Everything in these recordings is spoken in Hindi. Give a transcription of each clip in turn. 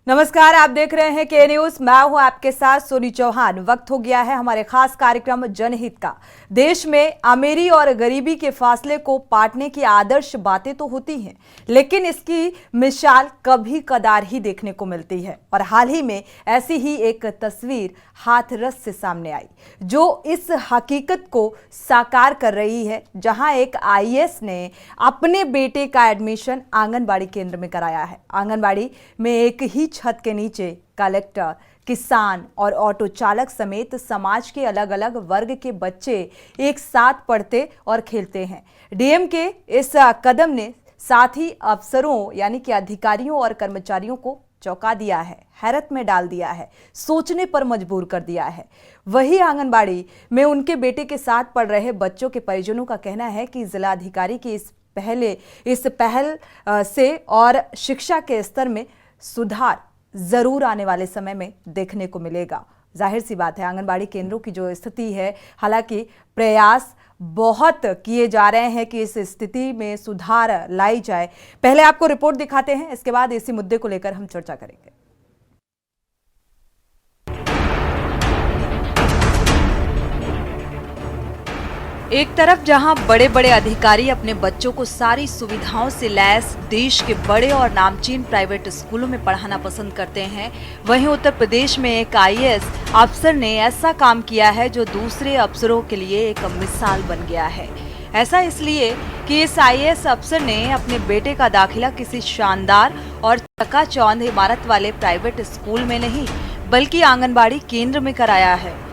नमस्कार, आप देख रहे हैं के न्यूज। मैं हूं आपके साथ सोनी चौहान। वक्त हो गया है हमारे खास कार्यक्रम जनहित का। देश में अमीरी और गरीबी के फासले को पाटने की आदर्श बातें तो होती हैं, लेकिन इसकी मिसाल कभी कदार ही देखने को मिलती है। और हाल ही में ऐसी ही एक तस्वीर हाथरस से सामने आई, जो इस हकीकत को साकार कर रही है, जहां एक आईएएस ने अपने बेटे का एडमिशन आंगनबाड़ी केंद्र में कराया है। आंगनबाड़ी में एक ही छत के नीचे कलेक्टर, किसान और ऑटो चालक समेत समाज के अलग अलग वर्ग के बच्चे एक साथ पढ़ते और खेलते हैं। डीएम के इस कदम ने साथ ही अफसरों यानी कि अधिकारियों और कर्मचारियों को चौंका दिया है, हैरत में डाल दिया है, सोचने पर मजबूर कर दिया है। वही आंगनबाड़ी में उनके बेटे के साथ पढ़ रहे बच्चों के परिजनों का कहना है कि जिला अधिकारी की इस पहल से और शिक्षा के स्तर में सुधार जरूर आने वाले समय में देखने को मिलेगा। जाहिर सी बात है, आंगनबाड़ी केंद्रों की जो स्थिति है, हालांकि प्रयास बहुत किए जा रहे हैं कि इस स्थिति में सुधार लाई जाए। पहले आपको रिपोर्ट दिखाते हैं, इसके बाद इसी मुद्दे को लेकर हम चर्चा करेंगे। एक तरफ जहां बड़े बड़े अधिकारी अपने बच्चों को सारी सुविधाओं से लैस देश के बड़े और नामचीन प्राइवेट स्कूलों में पढ़ाना पसंद करते हैं, वहीं उत्तर प्रदेश में एक आईएएस अफसर ने ऐसा काम किया है जो दूसरे अफसरों के लिए एक मिसाल बन गया है। ऐसा इसलिए कि इस आईएएस अफसर ने अपने बेटे का दाखिला किसी शानदार और चकाचौंध इमारत वाले प्राइवेट स्कूल में नहीं, बल्कि आंगनबाड़ी केंद्र में कराया है।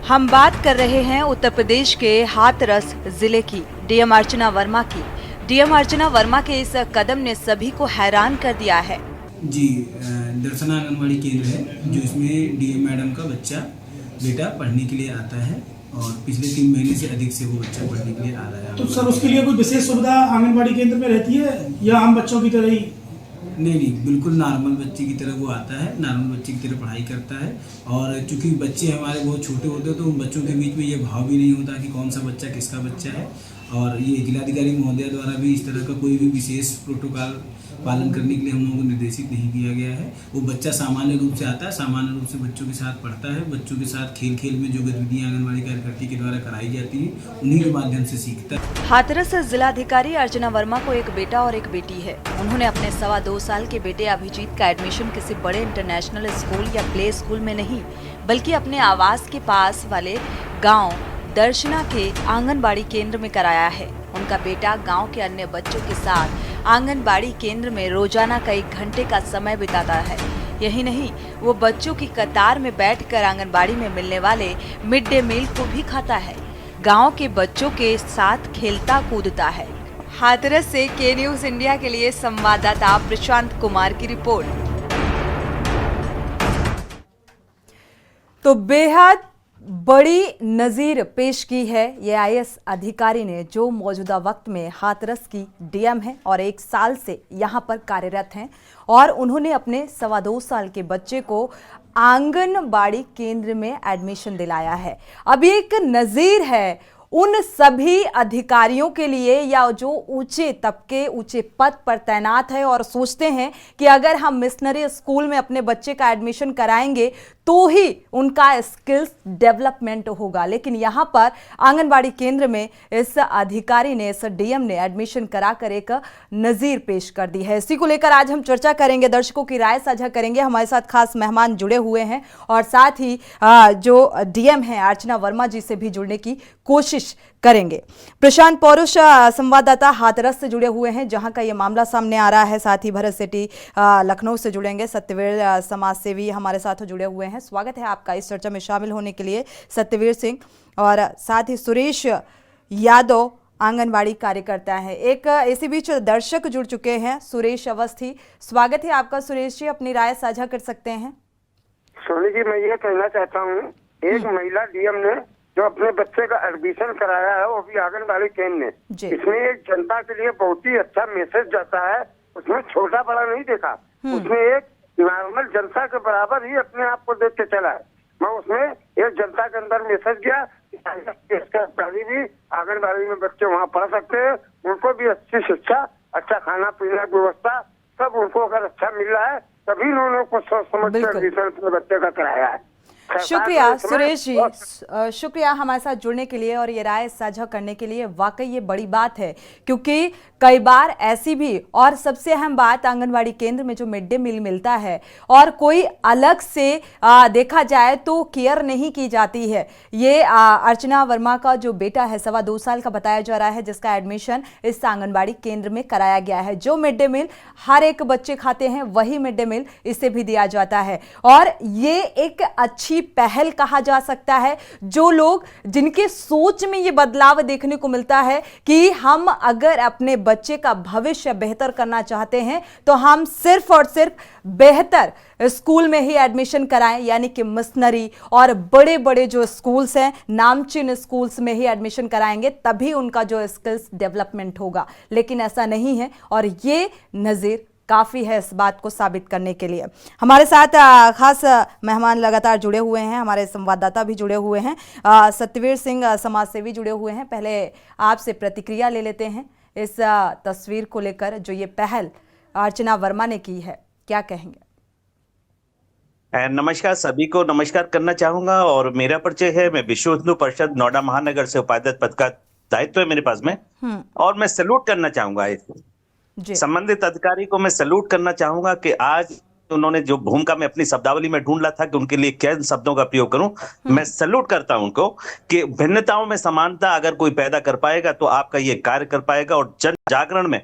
हम बात कर रहे हैं उत्तर प्रदेश के हाथरस जिले की डीएम अर्चना वर्मा की। डीएम अर्चना वर्मा के इस कदम ने सभी को हैरान कर दिया है। जी, दर्शना आंगनबाड़ी केंद्र है, जो इसमें डीएम मैडम का बेटा पढ़ने के लिए आता है और पिछले 3 महीने से अधिक से वो बच्चा पढ़ने के लिए आ रहा है। तो सर, उसके लिए कोई विशेष सुविधा आंगनबाड़ी केंद्र में रहती है या आम बच्चों की तरह ही? नहीं, बिल्कुल नॉर्मल बच्चे की तरह वो आता है, नॉर्मल बच्चे की तरह पढ़ाई करता है। और चूंकि बच्चे हमारे बहुत छोटे होते हैं, तो उन बच्चों के बीच में ये भाव भी नहीं होता कि कौन सा बच्चा किसका बच्चा है। और ये जिलाधिकारी महोदया द्वारा भी इस तरह का कोई भी विशेष प्रोटोकॉल पालन करने के लिए हम लोगों को निर्देशित नहीं किया गया है। वो बच्चा सामान्य रूप से आता है, सामान्य रूप से बच्चों के साथ पढ़ता है, बच्चों के साथ खेल खेल में जो गतिविधियां आंगनबाड़ी कार्यकर्ती के द्वारा कराई जाती है, उन्हीं के माध्यम से सीखता है। हाथरस जिलाधिकारी अर्चना वर्मा को एक बेटा और एक बेटी है। उन्होंने अपने 2.25 साल के बेटे अभिजीत का एडमिशन किसी बड़े इंटरनेशनल स्कूल या प्ले स्कूल में नहीं, बल्कि अपने आवास के पास वाले गाँव दर्शना के आंगनबाड़ी केंद्र में कराया है। उनका बेटा गांव के अन्य बच्चों के साथ आंगनबाड़ी केंद्र में रोजाना कई घंटे का समय बिताता है। यही नहीं, वो बच्चों की कतार में बैठकर आंगनबाड़ी में मिलने वाले मिड डे मील को भी खाता है, गांव के बच्चों के साथ खेलता कूदता है। हाथरस से के न्यूज इंडिया के लिए संवाददाता प्रशांत कुमार की रिपोर्ट। तो बेहद बड़ी नज़ीर पेश की है ये आईएएस अधिकारी ने, जो मौजूदा वक्त में हाथरस की डीएम है और 1 साल से यहां पर कार्यरत हैं, और उन्होंने अपने 2.25 साल के बच्चे को आंगनबाड़ी केंद्र में एडमिशन दिलाया है। अब ये एक नज़ीर है उन सभी अधिकारियों के लिए या जो ऊंचे तबके, ऊंचे पद पर तैनात है और सोचते हैं कि अगर हम मिशनरी स्कूल में अपने बच्चे का एडमिशन कराएंगे तो ही उनका स्किल्स डेवलपमेंट होगा। लेकिन यहाँ पर आंगनबाड़ी केंद्र में इस अधिकारी ने, इस डीएम ने एडमिशन कराकर एक नज़ीर पेश कर दी है। इसी को लेकर आज हम चर्चा करेंगे, दर्शकों की राय साझा करेंगे। हमारे साथ खास मेहमान जुड़े हुए हैं और साथ ही जो डीएम हैं अर्चना वर्मा जी से भी जुड़ने की कोशिश करेंगे। प्रशांत पौरुष संवाददाता हाथरस से जुड़े हुए हैं, जहां का ये मामला सामने आ रहा है। साथ ही भरत सेठी लखनऊ से जुड़ेंगे, सत्यवीर समाज सेवी हमारे साथ जुड़े हुए हैं। स्वागत है आपका इस चर्चा में शामिल होने के लिए सत्यवीर सिंह, और साथ ही सुरेश यादव आंगनबाड़ी कार्यकर्ता है। एक इसी बीच दर्शक जुड़ चुके हैं, सुरेश अवस्थी। स्वागत है आपका सुरेश जी, अपनी राय साझा कर सकते हैं। सोनी जी, मैं ये कहना चाहता हूँ, एक महिला डीएम ने जो अपने बच्चे का एडमिशन कराया है, वो भी आंगनबाड़ी केंद्र में, इसमें एक जनता के लिए बहुत ही अच्छा मैसेज जाता है। उसमें छोटा बड़ा नहीं देखा, उसमें एक नॉर्मल जनता के बराबर ही अपने आप को देख के चला है। मैं उसमें एक जनता के अंदर मैसेज गया, भी आंगनबाड़ी में बच्चे वहाँ पढ़ सकते हैं, उनको भी अच्छी शिक्षा अच्छा खाना पीना की व्यवस्था सब उनको अगर अच्छा मिल रहा है तभी उन्होंने कुछ सोच समझ कर बिल्कुल। एडमिशन अपने बच्चे का कराया है। शुक्रिया सरकार को इसमें सुरेश जी, शुक्रिया हमारे साथ जुड़ने के लिए और ये राय साझा करने के लिए। वाकई ये बड़ी बात है, क्योंकि कई बार ऐसी भी, और सबसे अहम बात, आंगनवाड़ी केंद्र में जो मिड डे मील मिलता है और कोई अलग से देखा जाए तो केयर नहीं की जाती है। ये अर्चना वर्मा का जो बेटा है 2.25 साल का बताया जा रहा है, जिसका एडमिशन इस आंगनवाड़ी केंद्र में कराया गया है। जो मिड डे मील हर एक बच्चे खाते हैं वही मिड डे मील इसे भी दिया जाता है, और ये एक अच्छी पहल कहा जा सकता है। जो लोग, जिनके सोच में ये बदलाव देखने को मिलता है कि हम अगर अपने बच्चे का भविष्य बेहतर करना चाहते हैं तो हम सिर्फ और सिर्फ बेहतर स्कूल में ही एडमिशन कराएं, यानी कि मिशनरी और बड़े बड़े जो स्कूल्स हैं, नामचीन स्कूल्स में ही एडमिशन कराएंगे, तभी उनका जो स्किल्स डेवलपमेंट होगा। लेकिन ऐसा नहीं है, और ये नज़ीर काफ़ी है इस बात को साबित करने के लिए। हमारे साथ खास मेहमान लगातार जुड़े हुए हैं, हमारे संवाददाता भी जुड़े हुए हैं, सत्यवीर सिंह समाजसेवी जुड़े हुए हैं। पहले आपसे प्रतिक्रिया ले लेते हैं इस तस्वीर को लेकर, जो ये पहल अर्चना वर्मा ने की है, क्या कहेंगे? नमस्कार, सभी को नमस्कार करना चाहूंगा। और मेरा परिचय है, मैं विश्व हिंदू परिषद नोएडा महानगर से उपाध्यक्ष पद का दायित्व है मेरे पास में, और मैं सैल्यूट करना चाहूंगा संबंधित अधिकारी को। मैं सैल्यूट करना चाहूंगा कि आज उन्होंने जो भूमिका में अपनी शब्दावली में ढूंढ रहा था कि उनके लिए किन शब्दों का प्रयोग करूं, मैं सैल्यूट करता हूं उनको कि भिन्नताओं में समानता अगर कोई पैदा कर पाएगा तो आपका ये कार्य कर पाएगा। और जन जागरण में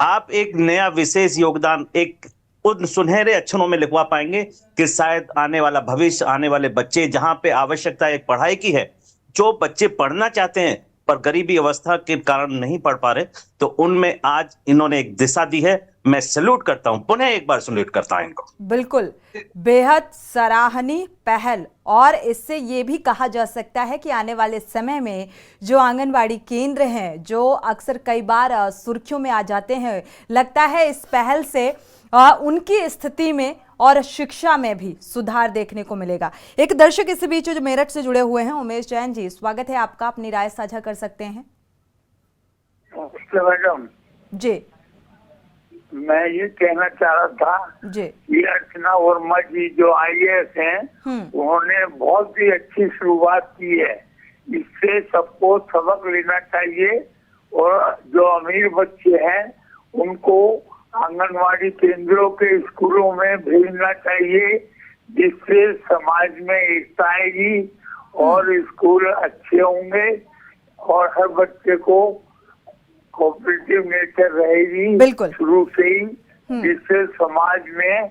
आप एक नया विशेष योगदान एक उन सुनहरे अक्षरों में लिखवा पाएंगे कि शायद आने वाला भविष्य, आने वाले बच्चे, जहां पे आवश्यकता एक पढ़ाई की है, जो बच्चे पढ़ना चाहते हैं पर गरीबी अवस्था के कारण नहीं पढ़ पा रहे, तो उनमें आज इन्होंने एक दिशा दी है। मैं सैल्यूट करता हूं, पुनः एक बार सैल्यूट करता हूं इनको। बिल्कुल, बेहद सराहनीय पहल। और इससे ये भी कहा जा सकता है कि आने वाले समय में जो आंगनवाड़ी केंद्र हैं, जो अक्सर कई बार सुर्खियों में आ जाते हैं, लगता है इस पहल से उनकी स्थिति में और शिक्षा में भी सुधार देखने को मिलेगा। एक दर्शक इस बीच जो मेरठ से जुड़े हुए हैं, उमेश जैन जी, स्वागत है आपका, अपनी राय साझा कर सकते हैं। मैडम जी, मैं ये कहना चाह रहा था जी, कि अर्चना वर्मा जी जो IAS हैं, उन्होंने बहुत ही अच्छी शुरुआत की है। इससे सबको सबक लेना चाहिए, और जो अमीर बच्चे हैं उनको आंगनवाड़ी केंद्रों के स्कूलों में भेजना चाहिए, जिससे समाज में एकता आएगी और स्कूल अच्छे होंगे और हर बच्चे को कोऑपरेटिव नेचर रहेगी बिल्कुल शुरू से ही, जिससे समाज में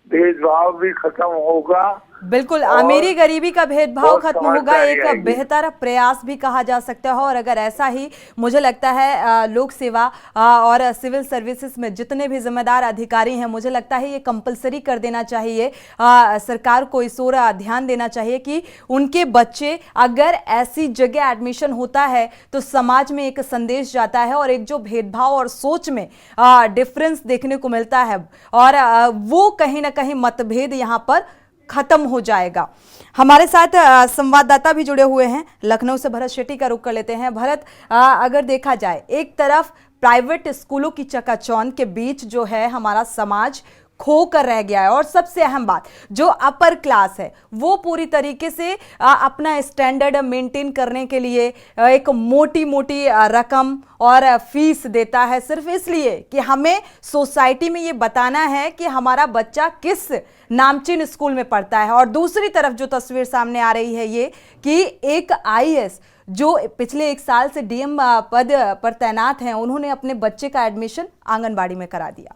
भेदभाव भी खत्म होगा। बिल्कुल, अमीरी गरीबी का भेदभाव खत्म होगा, एक बेहतर प्रयास भी कहा जा सकता है। और अगर ऐसा ही, मुझे लगता है लोक सेवा और सिविल सर्विसेज में जितने भी जिम्मेदार अधिकारी हैं, मुझे लगता है ये कंपलसरी कर देना चाहिए। सरकार को इस ओर ध्यान देना चाहिए कि उनके बच्चे, अगर ऐसी जगह एडमिशन होता है तो समाज में एक संदेश जाता है, और एक जो भेदभाव और सोच में डिफरेंस देखने को मिलता है, और वो कहीं ना कहीं मतभेद यहाँ पर खत्म हो जाएगा। हमारे साथ संवाददाता भी जुड़े हुए हैं, लखनऊ से भरत शेट्टी का रुख कर लेते हैं। भरत, अगर देखा जाए, एक तरफ प्राइवेट स्कूलों की चकाचौंध के बीच जो है हमारा समाज खो कर रह गया है, और सबसे अहम बात, जो अपर क्लास है वो पूरी तरीके से अपना स्टैंडर्ड मेंटेन करने के लिए एक मोटी मोटी रकम और फीस देता है, सिर्फ इसलिए कि हमें सोसाइटी में ये बताना है कि हमारा बच्चा किस नामचीन स्कूल में पढ़ता है। और दूसरी तरफ जो तस्वीर सामने आ रही है ये कि एक IAS जो पिछले 1 साल से DM पद पर तैनात हैं, उन्होंने अपने बच्चे का एडमिशन आंगनबाड़ी में करा दिया।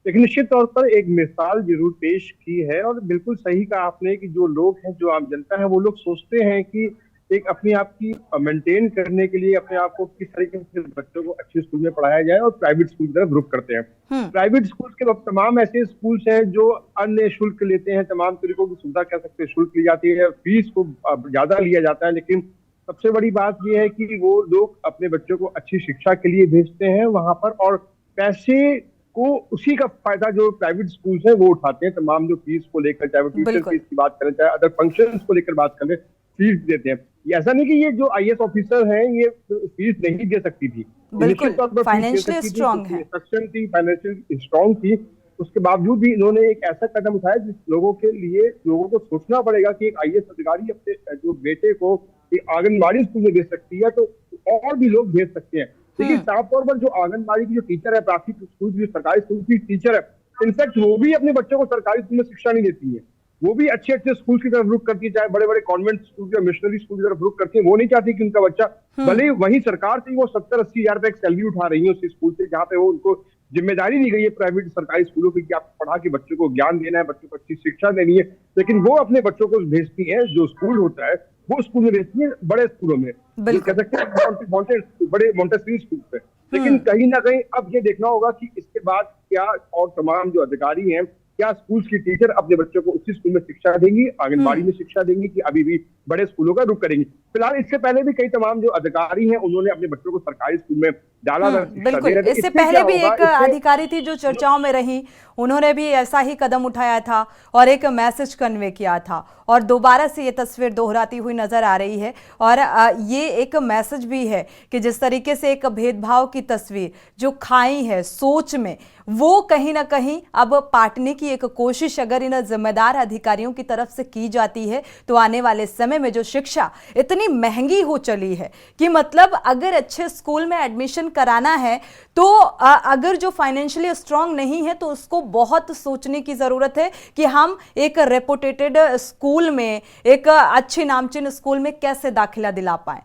लेकिन निश्चित तौर पर एक मिसाल जरूर पेश की है, और बिल्कुल सही कहा आपने कि जो लोग हैं, जो आम जनता है, वो लोग सोचते हैं कि एक अपने आप की मेंटेन करने के लिए अपने आप को किस तरीके से बच्चों को अच्छे स्कूल में पढ़ाया जाए, और प्राइवेट स्कूल की तरफ रुख करते हैं। प्राइवेट स्कूल के तमाम ऐसे स्कूल्स हैं जो अन्य शुल्क लेते हैं, तमाम तरीकों की सुविधा कह सकते हैं शुल्क ली जाती है, फीस को ज्यादा लिया जाता है। लेकिन सबसे बड़ी बात यह है कि वो लोग अपने बच्चों को अच्छी शिक्षा के लिए भेजते हैं वहां पर, और पैसे को उसी का फायदा जो प्राइवेट स्कूल्स हैं वो उठाते हैं। तमाम जो फीस को लेकर, चाहे वो ट्यूशन फीस की बात करें, चाहे अदर फंक्शंस को लेकर बात करें, फीस देते हैं। ये ऐसा नहीं कि ये जो IAS ऑफिसर हैं ये फीस नहीं दे सकती थी, बिल्कुल, निश्चित तौर पर फाइनेंशियली स्ट्रांग है। सक्षम थी, फाइनेंशियल स्ट्रांग थी, उसके बावजूद भी इन्होंने एक ऐसा कदम उठाया जिस लोगों के लिए लोगों को सोचना पड़ेगा कि एक आईएएस अधिकारी अपने जो बेटे को एक आंगनबाड़ी स्कूल में भेज सकती है तो और भी लोग भेज सकते हैं। देखिए साफ तौर पर जो आंगनबाड़ी की जो टीचर है, प्राथमिक स्कूल की सरकारी स्कूल की टीचर है, इनफैक्ट वो भी अपने बच्चों को सरकारी स्कूल में शिक्षा नहीं देती है, वो भी अच्छे अच्छे स्कूल की तरफ रुख करती है, चाहे बड़े बड़े कॉन्वेंट स्कूल या मिशनरी स्कूल की तरफ रुख करती है। वो नहीं चाहती कि उनका बच्चा, भले वही सरकार से वो 70-80 हजार रुपए एक सैलरी उठा रही है उस स्कूल से, जहाँ पे वो उनको जिम्मेदारी दी गई है प्राइवेट सरकारी स्कूलों की कि आप पढ़ा के बच्चों को ज्ञान देना है, बच्चों को अच्छी शिक्षा देनी है, लेकिन वो अपने बच्चों को भेजती है, जो स्कूल होता है वो स्कूल में भेजती है बड़े स्कूलों में, कह सकते हैं बड़े मॉन्टेसरी स्कूल पे। लेकिन कहीं ना कहीं अब ये देखना होगा कि इसके बाद क्या और तमाम जो अधिकारी हैं, क्या स्कूल की टीचर अपने बच्चों को उसी स्कूल में शिक्षा देंगी, आंगनबाड़ी में शिक्षा देंगी, कि अभी भी बड़े स्कूलों का रुख करेंगी। फिलहाल इससे पहले भी कई तमाम जो अधिकारी हैं उन्होंने अपने बच्चों को सरकारी स्कूल में डाला। बिल्कुल, इससे पहले भी एक अधिकारी थी जो चर्चाओं में रही, उन्होंने भी ऐसा ही कदम उठाया था और एक मैसेज कन्वे किया था, और दोबारा से ये तस्वीर दोहराती हुई नजर आ रही है। और ये एक मैसेज भी है कि जिस तरीके से एक भेदभाव की तस्वीर जो खाई है सोच में, वो कहीं ना कहीं अब पाटने की एक कोशिश अगर इन जिम्मेदार अधिकारियों की तरफ से की जाती है तो आने वाले समय में जो शिक्षा इतनी महंगी हो चली है कि मतलब अगर अच्छे स्कूल में एडमिशन कराना है तो अगर जो फाइनेंशियली स्ट्रांग नहीं है तो उसको बहुत सोचने की जरूरत है कि हम एक रेपुटेटेड स्कूल में, एक अच्छी नामचीन स्कूल में कैसे दाखिला दिला पाए।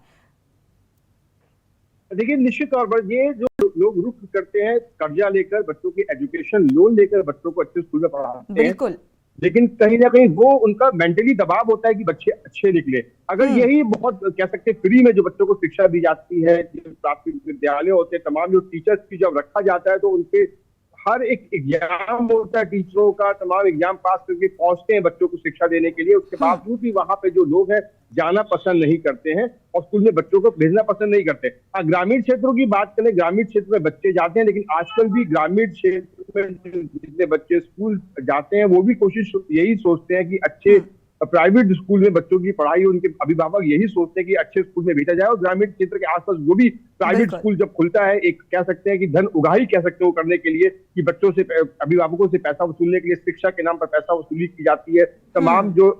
देखिए निश्चित तौर पर ये जो लोग रुख करते हैं कर्जा लेकर, बच्चों की एजुकेशन लोन लेकर बच्चों को अच्छे स्कूल में पढ़ाते हैं, बिल्कुल, लेकिन कहीं ना कहीं वो उनका मेंटली दबाव होता है कि बच्चे अच्छे निकले। अगर यही बहुत कह सकते हैं फ्री में जो बच्चों को शिक्षा दी जाती है, प्राथमिक विद्यालय होते हैं, तमाम जो टीचर्स की जब रखा जाता है तो उनके हर एक एग्जाम होता है टीचरों का, तमाम एग्जाम पास करके पहुंचते हैं बच्चों को शिक्षा देने के लिए, उसके बावजूद भी वहां पे जो लोग हैं जाना पसंद नहीं करते हैं और स्कूल में बच्चों को भेजना पसंद नहीं करते। ग्रामीण क्षेत्रों की बात करें, ग्रामीण क्षेत्र में बच्चे जाते हैं, लेकिन आजकल भी ग्रामीण क्षेत्र में जितने बच्चे स्कूल जाते हैं वो भी कोशिश यही सोचते हैं कि अच्छे प्राइवेट स्कूल में बच्चों की पढ़ाई, उनके अभिभावक यही सोचते हैं कि अच्छे स्कूल में भेजा जाए। और ग्रामीण क्षेत्र के आसपास जो भी प्राइवेट स्कूल जब खुलता है, एक कह सकते हैं कि धन उगाही कह सकते हो करने के लिए, कि बच्चों से, अभिभावकों से पैसा वसूलने के लिए शिक्षा के नाम पर पैसा वसूली की जाती है, तमाम जो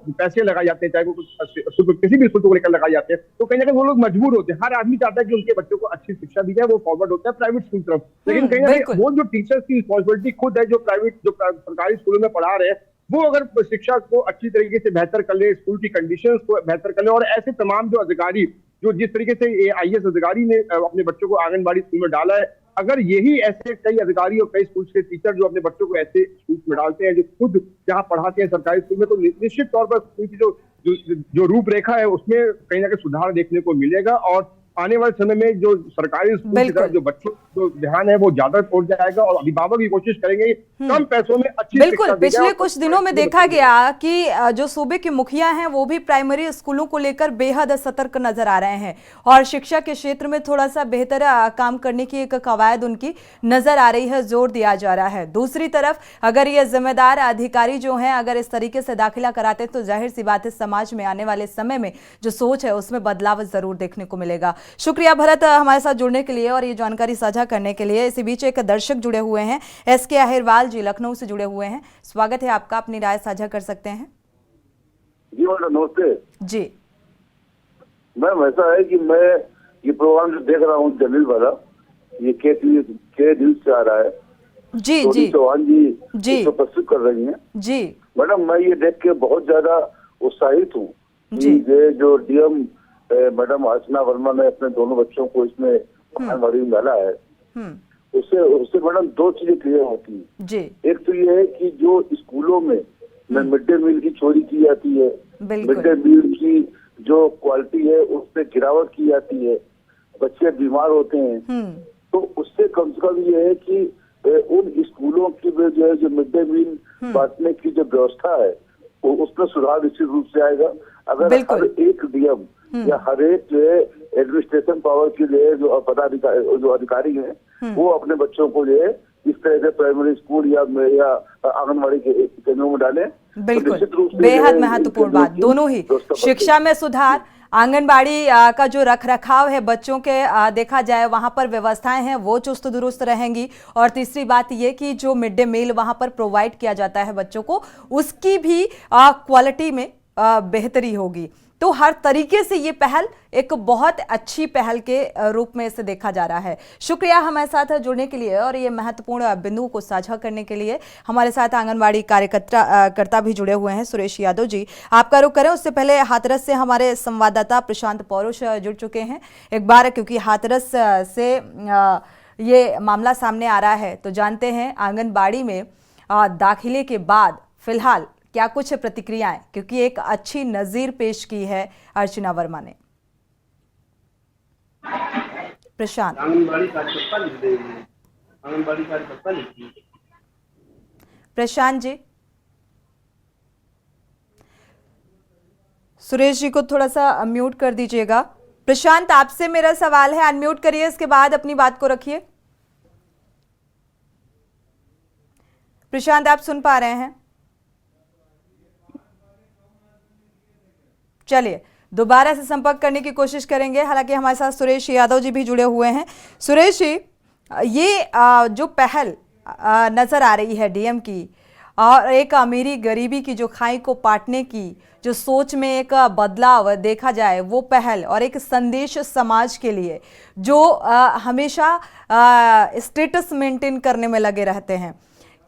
पैसे लगाए जाते हैं, चाहे वो किसी भी स्कूल को लेकर लगाए जाते हैं, तो कहीं ना कहीं वो लोग मजबूर होते हैं। हर आदमी चाहता है कि उनके बच्चों को अच्छी शिक्षा दी जाए, वो फॉरवर्ड होता है प्राइवेट स्कूल तरफ। लेकिन कहीं ना कहीं वो जो टीचर्स की रिस्पॉन्सिबिलिटी खुद है, जो सरकारी स्कूलों में पढ़ा रहे हैं, वो अगर शिक्षा को अच्छी तरीके से बेहतर कर ले, स्कूल की कंडीशंस को बेहतर कर ले, और ऐसे तमाम जो अधिकारी, जो जिस तरीके से आईएएस अधिकारी ने अपने बच्चों को आंगनबाड़ी स्कूल में डाला है, अगर यही ऐसे कई अधिकारी और कई स्कूल के टीचर जो अपने बच्चों को ऐसे स्कूल में डालते हैं, जो खुद जहां पढ़ाते हैं सरकारी स्कूल में, तो निश्चित तौर पर स्कूल की जो रूपरेखा है उसमें कहीं ना कहीं सुधार देखने को मिलेगा। और आने वाले समय में जो सरकारी स्कूल की तरफ जो बच्चों को ध्यान है वो ज्यादा पहुंच जाएगा, और अभिभावक की कोशिश करेंगे कम पैसों में अच्छी बिल्कुल। पिछले कुछ दिनों में देखा गया कि जो सूबे के मुखिया हैं वो भी प्राइमरी स्कूलों को लेकर बेहद सतर्क नजर आ रहे हैं, और शिक्षा के क्षेत्र में थोड़ा सा बेहतर काम करने की एक कवायद उनकी नजर आ रही है, जोर दिया जा रहा है। दूसरी तरफ अगर ये जिम्मेदार अधिकारी जो हैं अगर इस तरीके से दाखिला कराते तो जाहिर सी बात है समाज में आने वाले समय में जो सोच है उसमें बदलाव जरूर देखने को मिलेगा। शुक्रिया भरत हमारे साथ जुड़ने के लिए और ये जानकारी साझा करने के लिए। इसी बीच एक दर्शक जुड़े हुए हैं, एसके अहिरवाल जी लखनऊ से जुड़े हुए हैं, स्वागत है आपका, अपनी राय साझा कर सकते हैं। जी मैडम नमस्ते जी मैम। ऐसा है कि मैं ये प्रोग्राम जो देख रहा हूँ जलील वाला, ये के न्यूज से आ रहा है, जी जी चौहान जी तो प्रस्तुत कर रही हैं जी। मैडम मैं ये देख के बहुत ज्यादा उत्साहित हूँ कि ये जो डीएम मैडम अर्चना वर्मा ने अपने दोनों बच्चों को इसमें आंगनबाड़ी में डाला है, उससे मैडम दो चीजें क्लियर होती है जी। एक तो ये है कि जो स्कूलों में मिड डे मील की चोरी की जाती है, मिड डे मील की जो क्वालिटी है उस पर गिरावट की जाती है, बच्चे बीमार होते हैं, तो उससे कम से कम ये है कि उन स्कूलों की जो है जो मिड डे मील बांटने की जो व्यवस्था है वो उसमें सुधार निश्चित रूप से आएगा। अगर हर एक डीएम या हर एक जो है एडमिनिस्ट्रेशन पावर के लिए जो पदाधिकारी जो अधिकारी हैं वो अपने बच्चों को जो है इस तरह से प्राइमरी स्कूल या आंगनबाड़ी के केंद्रों में डालें, बिल्कुल बेहद महत्वपूर्ण बात। दोनों ही शिक्षा में सुधार, आंगनबाड़ी का जो रख रखाव है बच्चों के देखा जाए वहां पर व्यवस्थाएं हैं वो चुस्त दुरुस्त रहेंगी। और तीसरी बात ये कि जो मिड डे मील वहां पर प्रोवाइड किया जाता है बच्चों को, उसकी भी क्वालिटी में बेहतरी होगी। तो हर तरीके से ये पहल एक बहुत अच्छी पहल के रूप में इसे देखा जा रहा है। शुक्रिया हमारे साथ जुड़ने के लिए और ये महत्वपूर्ण बिंदुओं को साझा करने के लिए। हमारे साथ आंगनबाड़ी कार्यकर्ता भी जुड़े हुए हैं। सुरेश यादव जी, आपका रुख करें उससे पहले हाथरस से हमारे संवाददाता प्रशांत पौरुष जुड़ चुके हैं एक बार, क्योंकि हाथरस से ये मामला सामने आ रहा है। तो जानते हैं आंगनबाड़ी में दाखिले के बाद फिलहाल क्या कुछ प्रतिक्रियाएं, क्योंकि एक अच्छी नजीर पेश की है अर्चना वर्मा ने। प्रशांत, प्रशांत जी, सुरेश जी को थोड़ा सा म्यूट कर दीजिएगा। प्रशांत, आपसे मेरा सवाल है, अनम्यूट करिए, इसके बाद अपनी बात को रखिए। प्रशांत, आप सुन पा रहे हैं? चलिए दोबारा से संपर्क करने की कोशिश करेंगे। हालांकि हमारे साथ सुरेश यादव जी भी जुड़े हुए हैं। सुरेश जी, ये जो पहल नजर आ रही है डीएम की, और एक अमीरी गरीबी की जो खाई को पाटने की जो सोच में एक बदलाव देखा जाए, वो पहल और एक संदेश समाज के लिए जो हमेशा स्टेटस मेंटेन करने में लगे रहते हैं,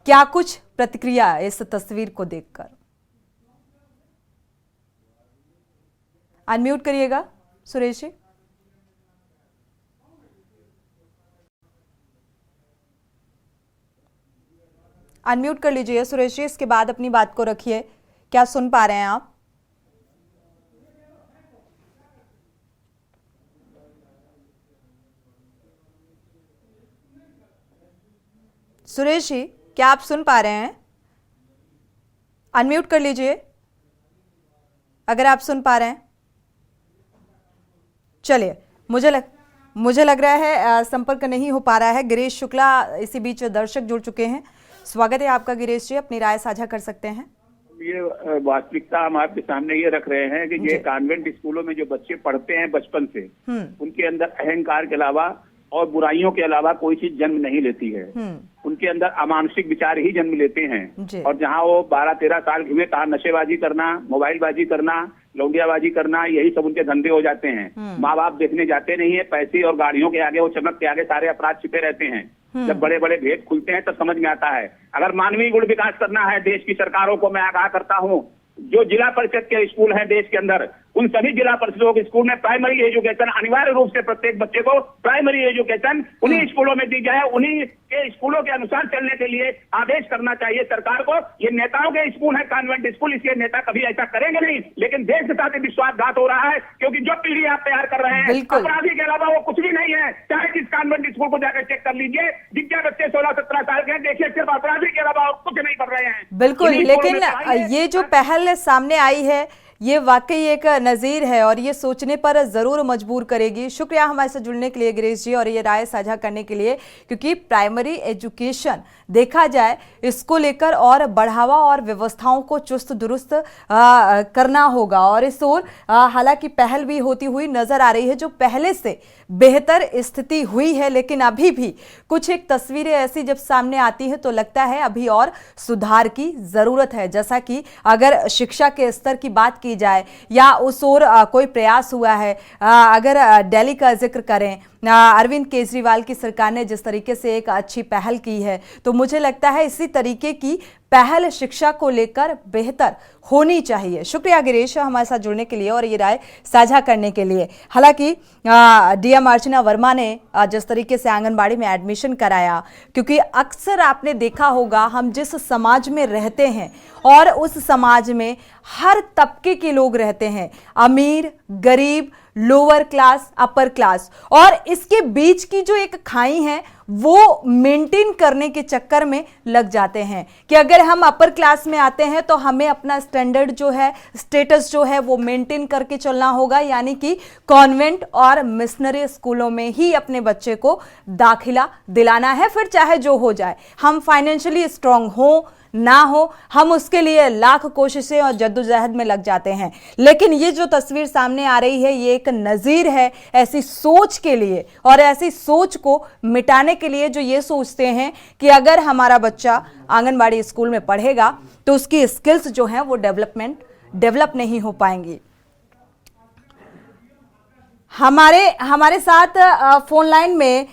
क्या कुछ प्रतिक्रिया इस तस्वीर को देखकर? अनम्यूट करिएगा सुरेश जी। अनम्यूट कर लीजिए सुरेश जी, इसके बाद अपनी बात को रखिए। क्या सुन पा रहे हैं आप? सुरेश जी, क्या आप सुन पा रहे हैं? अनम्यूट कर लीजिए अगर आप सुन पा रहे हैं। चलिए, मुझे लग रहा है संपर्क नहीं हो पा रहा है। गिरीश शुक्ला इसी बीच दर्शक जुड़ चुके हैं। स्वागत है आपका गिरीश जी, अपनी राय साझा कर सकते हैं। ये वास्तविकता हम आपके सामने ये रख रहे हैं कि ये कॉन्वेंट स्कूलों में जो बच्चे पढ़ते हैं बचपन से, उनके अंदर अहंकार के अलावा और बुराइयों के अलावा कोई चीज जन्म नहीं लेती है। उनके अंदर अमानसिक विचार ही जन्म लेते हैं। और जहाँ वो 12-13 साल के हुए, कहा नशेबाजी करना, मोबाइलबाजी करना, लौंडियाबाजी करना, यही सब उनके धंधे हो जाते हैं। माँ बाप देखने जाते नहीं है, पैसे और गाड़ियों के आगे, वो चमक के आगे सारे अपराध छिपे रहते हैं। जब बड़े बड़े भेद खुलते हैं तब समझ में आता है। अगर मानवीय गुण विकास करना है देश की सरकारों को, मैं आगाह करता हूँ, जो जिला परिषद के स्कूल हैं देश के अंदर, उन सभी जिला परिषदों के स्कूल में प्राइमरी एजुकेशन अनिवार्य रूप से प्रत्येक बच्चे को प्राइमरी एजुकेशन उन्हीं स्कूलों में दी जाए। उन्हीं के स्कूलों के अनुसार चलने के लिए आदेश करना चाहिए सरकार को। ये नेताओं के स्कूल है कॉन्वेंट स्कूल, इसके नेता कभी ऐसा करेंगे नहीं, लेकिन देश के साथ विश्वासघात हो रहा है, क्योंकि जो पीढ़ी आप तैयार कर रहे हैं अपराधी के अलावा वो कुछ भी नहीं है। चाहे किस कॉन्वेंट स्कूल को जाकर चेक कर लीजिए, जिनके बच्चे 16-17 साल के हैं, देखिए सिर्फ अपराधी के अलावा कुछ नहीं कर रहे हैं। बिल्कुल, लेकिन ये जो पहल सामने आई है ये वाकई एक नज़ीर है और ये सोचने पर ज़रूर मजबूर करेगी। शुक्रिया हमारे साथ जुड़ने के लिए गिरीश जी और ये राय साझा करने के लिए, क्योंकि प्राइमरी एजुकेशन देखा जाए इसको लेकर और बढ़ावा और व्यवस्थाओं को चुस्त दुरुस्त करना होगा। और इस ओर हालांकि पहल भी होती हुई नजर आ रही है, जो पहले से बेहतर स्थिति हुई है, लेकिन अभी भी कुछ एक तस्वीरें ऐसी जब सामने आती है तो लगता है अभी और सुधार की ज़रूरत है। जैसा कि अगर शिक्षा के स्तर की बात की जाए या उस ओर कोई प्रयास हुआ है, अगर दिल्ली का जिक्र करें, अरविंद केजरीवाल की सरकार ने जिस तरीके से एक अच्छी पहल की है, तो मुझे लगता है इसी तरीके की पहल शिक्षा को लेकर बेहतर होनी चाहिए। शुक्रिया गिरीश हमारे साथ जुड़ने के लिए और ये राय साझा करने के लिए। हालांकि डीएम अर्चना वर्मा ने जिस तरीके से आंगनबाड़ी में एडमिशन कराया, क्योंकि अक्सर आपने देखा होगा हम जिस समाज में रहते हैं और उस समाज में हर तबके के लोग रहते हैं, अमीर, गरीब, लोअर क्लास, अपर क्लास, और इसके बीच की जो एक खाई है वो मेंटेन करने के चक्कर में लग जाते हैं कि अगर हम अपर क्लास में आते हैं तो हमें अपना स्टैंडर्ड जो है, स्टेटस जो है वो मेंटेन करके चलना होगा, यानी कि कॉन्वेंट और मिशनरी स्कूलों में ही अपने बच्चे को दाखिला दिलाना है, फिर चाहे जो हो जाए। हम फाइनेंशियली स्ट्रांग हो ना हो, हम उसके लिए लाख कोशिशें और जद्दोजहद में लग जाते हैं। लेकिन ये जो तस्वीर सामने आ रही है, ये एक नज़ीर है ऐसी सोच के लिए, और ऐसी सोच को मिटाने के लिए जो ये सोचते हैं कि अगर हमारा बच्चा आंगनबाड़ी स्कूल में पढ़ेगा तो उसकी स्किल्स जो हैं वो डेवलप नहीं हो पाएंगी। हमारे साथ फोन लाइन में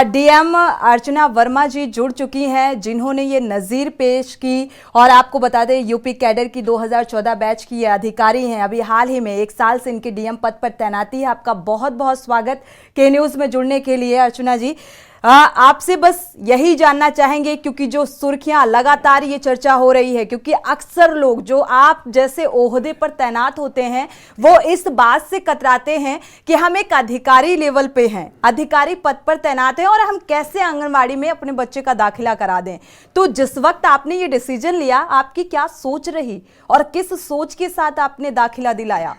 डीएम अर्चना वर्मा जी जुड़ चुकी हैं, जिन्होंने ये नज़ीर पेश की। और आपको बता दें, यूपी कैडर की 2014 बैच की ये अधिकारी हैं, अभी हाल ही में 1 साल से इनके डीएम पद पर तैनाती है। आपका बहुत बहुत स्वागत के न्यूज़ में जुड़ने के लिए अर्चना जी। आपसे बस यही जानना चाहेंगे, क्योंकि जो सुर्खियां लगातार ये चर्चा हो रही है, क्योंकि अक्सर लोग जो आप जैसे ओहदे पर तैनात होते हैं वो इस बात से कतराते हैं कि हम एक अधिकारी लेवल पे हैं, अधिकारी पद पर तैनात हैं, और हम कैसे आंगनबाड़ी में अपने बच्चे का दाखिला करा दें। तो जिस वक्त आपने ये डिसीजन लिया, आपकी क्या सोच रही और किस सोच के साथ आपने दाखिला दिलाया?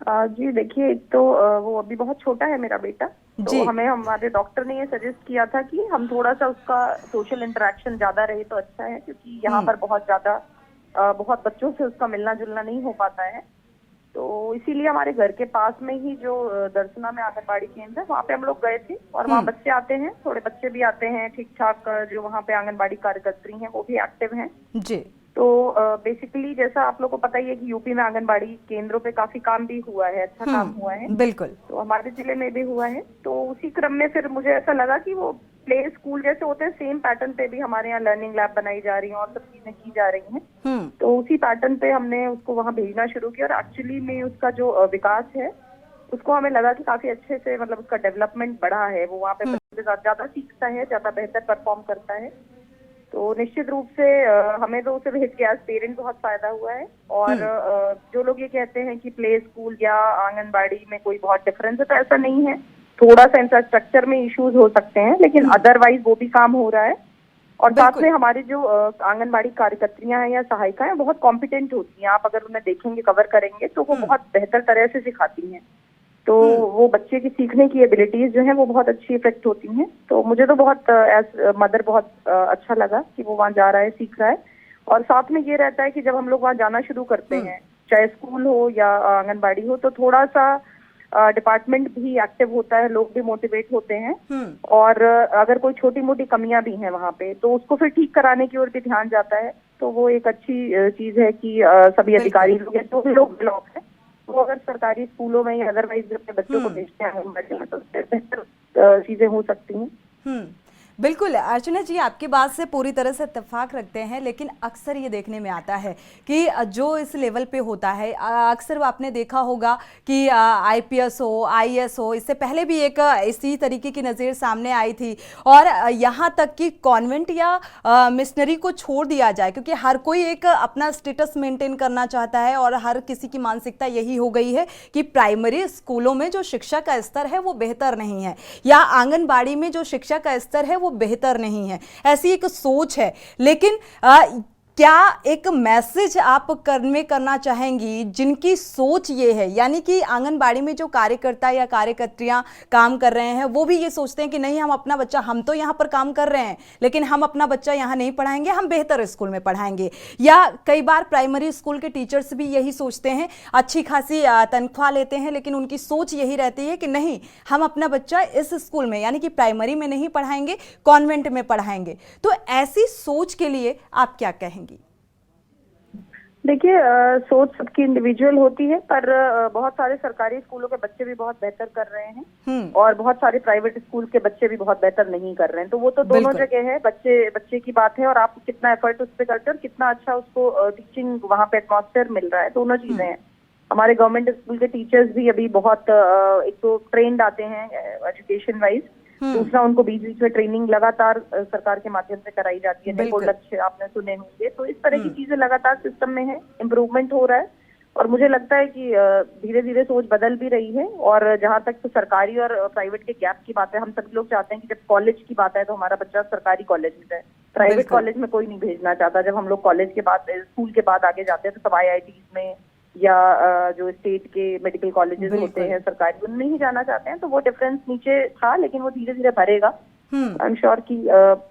जी देखिए, एक तो वो अभी बहुत छोटा है मेरा बेटा, तो हमें हमारे डॉक्टर ने ये सजेस्ट किया था कि हम थोड़ा सा उसका सोशल इंटरेक्शन ज्यादा रहे तो अच्छा है, क्योंकि यहाँ पर बहुत बच्चों से उसका मिलना जुलना नहीं हो पाता है। तो इसीलिए हमारे घर के पास में ही जो दर्शना में आंगनबाड़ी केंद्र है, वहाँ पे हम लोग गए थे, और वहाँ बच्चे आते हैं, थोड़े बच्चे भी आते हैं ठीक ठाक, जो वहाँ पे आंगनबाड़ी कार्यकर्त्री हैं वो भी एक्टिव हैं जी। तो बेसिकली जैसा आप लोग को पता ही है कि यूपी में आंगनबाड़ी केंद्रों पे काफी काम भी हुआ है, अच्छा काम हुआ है, बिल्कुल। तो हमारे जिले में भी हुआ है। तो उसी क्रम में फिर मुझे ऐसा लगा कि वो प्ले स्कूल जैसे होते हैं, सेम पैटर्न पे भी हमारे यहाँ लर्निंग लैब बनाई जा रही है और सब चीजें की जा रही हैं। तो उसी पैटर्न पे हमने उसको वहाँ भेजना शुरू किया, और एक्चुअली में उसका जो विकास है उसको हमें लगा कि काफी अच्छे से, मतलब उसका डेवलपमेंट बढ़ा है, वो वहाँ पे बच्चों के साथ ज्यादा सीखता है, ज्यादा बेहतर परफॉर्म करता है। तो निश्चित रूप से हमें तो उसे भेज के एज पेरेंट बहुत फायदा हुआ है। और जो लोग ये कहते हैं कि प्ले स्कूल या आंगनबाड़ी में कोई बहुत डिफरेंस है, तो ऐसा नहीं है। थोड़ा सा इंफ्रास्ट्रक्चर में इश्यूज हो सकते हैं, लेकिन अदरवाइज वो भी काम हो रहा है। और साथ में हमारी जो आंगनबाड़ी कार्यकर्त्रियां हैं या सहायिका हैं, बहुत कॉम्पिटेंट होती हैं। आप अगर उन्हें देखेंगे, कवर करेंगे, तो वो बहुत बेहतर तरह से सिखाती हैं। तो वो बच्चे की सीखने की एबिलिटीज जो हैं वो बहुत अच्छी इफेक्ट होती हैं। तो मुझे तो बहुत एज मदर बहुत अच्छा लगा कि वो वहाँ जा रहा है, सीख रहा है। और साथ में ये रहता है कि जब हम लोग वहाँ जाना शुरू करते हैं, चाहे स्कूल हो या आंगनबाड़ी हो, तो थोड़ा सा डिपार्टमेंट भी एक्टिव होता है, लोग भी मोटिवेट होते हैं। और अगर कोई छोटी मोटी कमियां भी हैं वहाँ पे, तो उसको फिर ठीक कराने की ओर भी ध्यान जाता है। तो वो एक अच्छी चीज है कि सभी अधिकारी लोग, जो भी लोग ब्लॉक है, वो अगर सरकारी स्कूलों में या अदरवाइज अपने बच्चों को भेजते हैं आंगनबाड़ी में, तो बेहतर चीजें हो सकती हैं। बिल्कुल अर्चना जी, आपकी बात से पूरी तरह से इत्तेफाक रखते हैं, लेकिन अक्सर ये देखने में आता है कि जो इस लेवल पे होता है, अक्सर आपने देखा होगा कि आईपीएस हो, आईएएस हो, इससे पहले भी एक इसी तरीके की नज़ीर सामने आई थी। और यहाँ तक कि कॉन्वेंट या मिशनरी को छोड़ दिया जाए, क्योंकि हर कोई एक अपना स्टेटस मेंटेन करना चाहता है, और हर किसी की मानसिकता यही हो गई है कि प्राइमरी स्कूलों में जो शिक्षा का स्तर है वो बेहतर नहीं है, या आंगनबाड़ी में जो शिक्षा का स्तर है वो बेहतर नहीं है, ऐसी एक सोच है। लेकिन क्या एक मैसेज आप करना चाहेंगी जिनकी सोच ये है, यानी कि आंगनबाड़ी में जो कार्यकर्ता या कार्यकर्त्रियां काम कर रहे हैं वो भी ये सोचते हैं कि नहीं, हम अपना बच्चा, हम तो यहाँ पर काम कर रहे हैं, लेकिन हम अपना बच्चा यहाँ नहीं पढ़ाएंगे, हम बेहतर स्कूल में पढ़ाएंगे। या कई बार प्राइमरी स्कूल के टीचर्स भी यही सोचते हैं, अच्छी खासी तनख्वाह लेते हैं, लेकिन उनकी सोच यही रहती है कि नहीं, हम अपना बच्चा इस स्कूल में, यानी कि प्राइमरी में नहीं पढ़ाएंगे, कॉन्वेंट में पढ़ाएंगे। तो ऐसी सोच के लिए आप क्या कहेंगे? देखिए, सोच सबकी इंडिविजुअल होती है, पर बहुत सारे सरकारी स्कूलों के बच्चे भी बहुत बेहतर कर रहे हैं, और बहुत सारे प्राइवेट स्कूल के बच्चे भी बहुत बेहतर नहीं कर रहे हैं। तो वो तो दोनों जगह है, बच्चे की बात है, और आप कितना एफर्ट उस पर करते हैं और कितना अच्छा उसको टीचिंग वहाँ पे एटमॉस्फेयर मिल रहा है, दोनों चीजें हैं। हमारे गवर्नमेंट स्कूल के टीचर्स भी अभी बहुत एक तो ट्रेंड आते हैं एजुकेशन वाइज, दूसरा उनको बीच बीच में ट्रेनिंग लगातार सरकार के माध्यम से कराई जाती है। देखो लक्ष्य आपने सुने होंगे, तो इस तरह की चीजें लगातार सिस्टम में है, इम्प्रूवमेंट हो रहा है। और मुझे लगता है कि धीरे धीरे सोच बदल भी रही है। और जहाँ तक तो सरकारी और प्राइवेट के गैप की बात है, हम सभी लोग चाहते हैं कि जब कॉलेज की बात है तो हमारा बच्चा सरकारी कॉलेज में जाए, प्राइवेट कॉलेज में कोई नहीं भेजना चाहता। जब हम लोग कॉलेज के बाद, स्कूल के बाद आगे जाते हैं तो सब IITs में या जो स्टेट के मेडिकल कॉलेजेस होते हैं सरकारी, उनमें ही जाना चाहते हैं। तो वो डिफरेंस नीचे था, लेकिन वो धीरे धीरे भरेगा। आई एम श्योर कि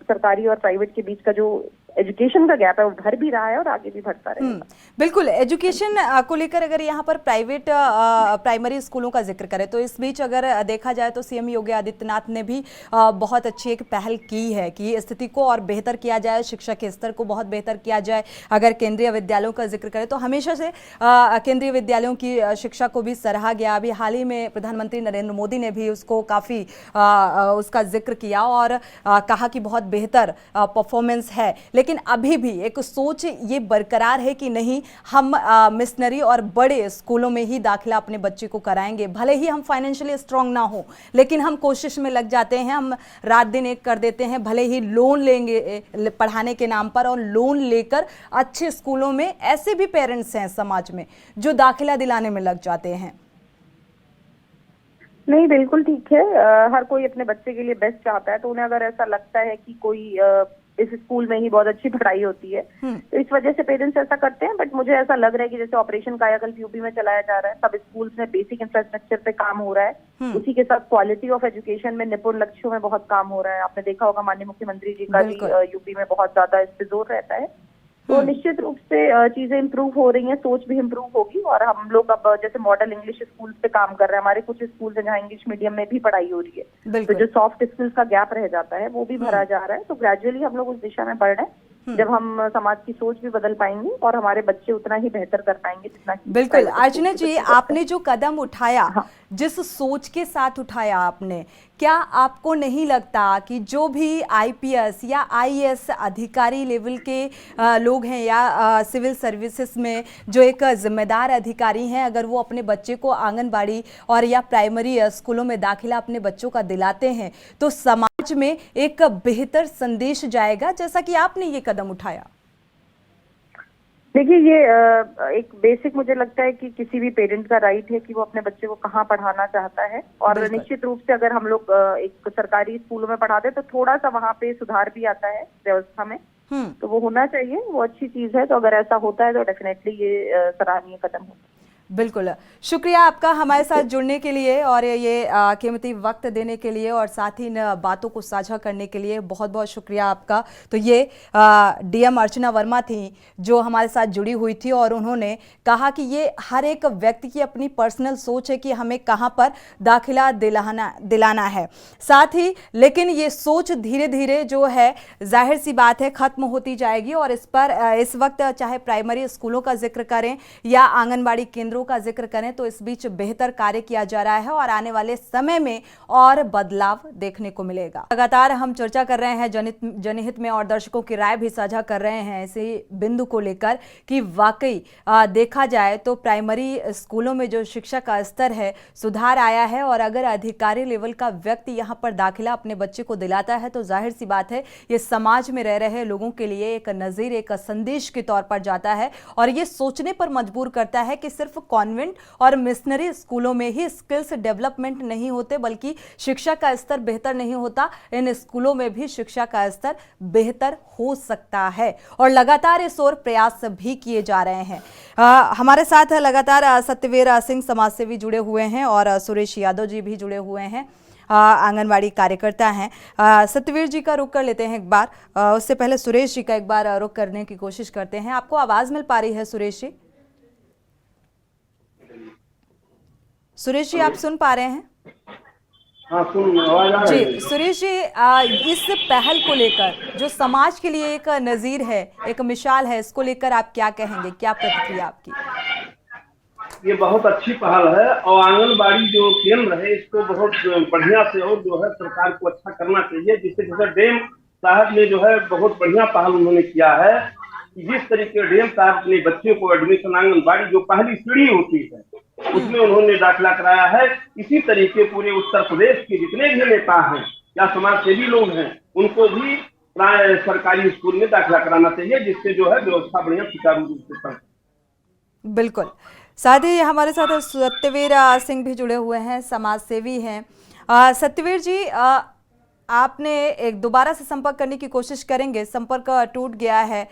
सरकारी और प्राइवेट के बीच का जो एजुकेशन का गैप है वो भर भी रहा है और आगे भी भरता रहेगा। बिल्कुल। एजुकेशन को लेकर अगर यहाँ पर प्राइवेट प्राइमरी स्कूलों का जिक्र करें तो इस बीच अगर देखा जाए तो CM योगी आदित्यनाथ ने भी बहुत अच्छी एक पहल की है कि स्थिति को और बेहतर किया जाए, शिक्षा के स्तर को बहुत बेहतर किया जाए। अगर केंद्रीय विद्यालयों का जिक्र करें तो हमेशा से केंद्रीय विद्यालयों की शिक्षा को भी सराहा गया। अभी हाल ही में प्रधानमंत्री नरेंद्र मोदी ने भी उसको काफ़ी उसका जिक्र किया और कहा कि बहुत बेहतर परफॉर्मेंस है। लेकिन अभी भी एक सोच ये बरकरार है कि नहीं, हम मिशनरी और बड़े स्कूलों में ही दाखिला अपने बच्चे को कराएंगे। भले ही हम फाइनेंशियली स्ट्रांग ना हो, लेकिन हम कोशिश में लग जाते हैं, हम रात दिन एक कर देते हैं। भले ही लोन लेंगे पढ़ाने के नाम पर, और लोन लेकर अच्छे स्कूलों में ऐसे भी पेरेंट्स हैं समाज में जो दाखिला दिलाने में लग जाते हैं। नहीं, बिल्कुल ठीक है। हर कोई अपने बच्चे के लिए बेस्ट चाहता है। तो उन्हें अगर ऐसा लगता है कि कोई इस स्कूल में ही बहुत अच्छी पढ़ाई होती है तो इस वजह से पेरेंट्स ऐसा करते हैं। बट मुझे ऐसा लग रहा है कि जैसे ऑपरेशन कायाकल्प यूपी में चलाया जा रहा है, सब स्कूल्स में बेसिक इंफ्रास्ट्रक्चर पे काम हो रहा है। उसी के साथ क्वालिटी ऑफ एजुकेशन में, निपुण लक्ष्यों में बहुत काम हो रहा है। आपने देखा होगा माननीय मुख्यमंत्री जी का भी यूपी में बहुत ज्यादा इस पे जोर रहता है। तो निश्चित रूप से चीजें इम्प्रूव हो रही हैं, सोच भी इम्प्रूव होगी। और हम लोग अब जैसे मॉडल इंग्लिश स्कूल पे काम कर रहे हैं। हमारे कुछ स्कूल हैं जहाँ इंग्लिश मीडियम में भी पढ़ाई हो रही है, तो जो सॉफ्ट स्किल्स का गैप रह जाता है वो भी भरा जा रहा है। तो ग्रेजुअली हम लोग उस दिशा में बढ़ रहे हैं। जब हम समाज की सोच भी बदल पाएंगे और हमारे बच्चे उतना ही बेहतर कर पाएंगे जितना। बिल्कुल अर्चना जी, आपने जो कदम उठाया, जिस सोच के साथ उठाया आपने, क्या आपको नहीं लगता कि जो भी IPS या IAS अधिकारी लेवल के लोग हैं या सिविल सर्विसेज में जो एक जिम्मेदार अधिकारी हैं, अगर वो अपने बच्चे को आंगनबाड़ी और या प्राइमरी स्कूलों में दाखिला अपने बच्चों का दिलाते हैं तो समाज में एक बेहतर संदेश जाएगा, जैसा कि आपने ये कदम उठाया? देखिए, ये एक बेसिक मुझे लगता है कि किसी भी पेरेंट का राइट है कि वो अपने बच्चे को कहाँ पढ़ाना चाहता है। और निश्चित रूप से अगर हम लोग एक सरकारी स्कूलों में पढ़ाते तो थोड़ा सा वहाँ पे सुधार भी आता है व्यवस्था में, तो वो होना चाहिए, वो अच्छी चीज है। तो अगर ऐसा होता है तो डेफिनेटली ये सराहनीय कदम है। बिल्कुल, शुक्रिया आपका हमारे साथ जुड़ने के लिए और ये कीमती वक्त देने के लिए और साथ ही इन बातों को साझा करने के लिए बहुत बहुत शुक्रिया आपका। तो ये DM अर्चना वर्मा थी जो हमारे साथ जुड़ी हुई थी और उन्होंने कहा कि ये हर एक व्यक्ति की अपनी पर्सनल सोच है कि हमें कहाँ पर दाखिला दिलाना है। साथ ही लेकिन ये सोच धीरे धीरे जो है जाहिर सी बात है ख़त्म होती जाएगी और इस पर इस वक्त चाहे प्राइमरी स्कूलों का जिक्र करें या आंगनबाड़ी केंद्रों का जिक्र करें तो इस बीच बेहतर कार्य किया जा रहा है और आने वाले समय में और बदलाव देखने को मिलेगा। लगातार हम चर्चा कर रहे हैं जनहित में और दर्शकों की राय भी साझा कर रहे हैं इसी बिंदु को लेकर कि वाकई देखा जाए तो प्राइमरी स्कूलों में जो शिक्षा का स्तर है सुधार आया है और अगर अधिकारी लेवल का व्यक्ति यहाँ पर दाखिला अपने बच्चे को दिलाता है तो जाहिर सी बात है ये समाज में रह रहे लोगों के लिए एक नज़ीर, एक संदेश के तौर पर जाता है और ये सोचने पर मजबूर करता है कि सिर्फ कॉन्वेंट और मिशनरी स्कूलों में ही स्किल्स डेवलपमेंट नहीं होते बल्कि शिक्षा का स्तर बेहतर नहीं होता, इन स्कूलों में भी शिक्षा का स्तर बेहतर हो सकता है और लगातार इस ओर प्रयास भी किए जा रहे हैं। हमारे साथ लगातार सत्यवीर सिंह समाजसेवी जुड़े हुए हैं और सुरेश यादव जी भी जुड़े हुए हैं, आंगनवाड़ी कार्यकर्ता हैं। सत्यवीर जी का रुख कर लेते हैं एक बार, उससे पहले सुरेश जी का एक बार रुख करने की कोशिश करते हैं। आपको आवाज मिल पा रही है सुरेश जी? सुरेश जी आप सुन पा रहे हैं? हाँ, आवाज आ रही है जी सुरेश जी, इस पहल को लेकर जो समाज के लिए एक नज़ीर है, एक मिसाल है, इसको लेकर आप क्या कहेंगे, क्या प्रतिक्रिया आपकी? ये बहुत अच्छी पहल है और आंगनबाड़ी जो केंद्र है इसको बहुत बढ़िया से और जो है सरकार को अच्छा करना चाहिए। जिससे जैसे डीएम साहब ने जो है बहुत बढ़िया पहल उन्होंने किया है। जिस तरीके डीएम साहब अपने बच्चे को एडमिशन आंगनबाड़ी जो पहली सीढ़ी होती है उसमें उन्होंने दाखिला कराया है, इसी तरीके पूरे उत्तर प्रदेश के जितने भी नेता हैं या समाज सेवी लोग हैं उनको भी सरकारी स्कूल में दाखिला कराना चाहिए जिससे जो है व्यवस्था बढ़िया सुचारू रूप से चले। बिल्कुल साथ ही हमारे साथ सत्यवीर सिंह भी जुड़े हुए हैं, समाज सेवी हैं। सत्यवीर जी, आपने एक दोबारा से संपर्क करने की कोशिश करेंगे, संपर्क टूट गया है।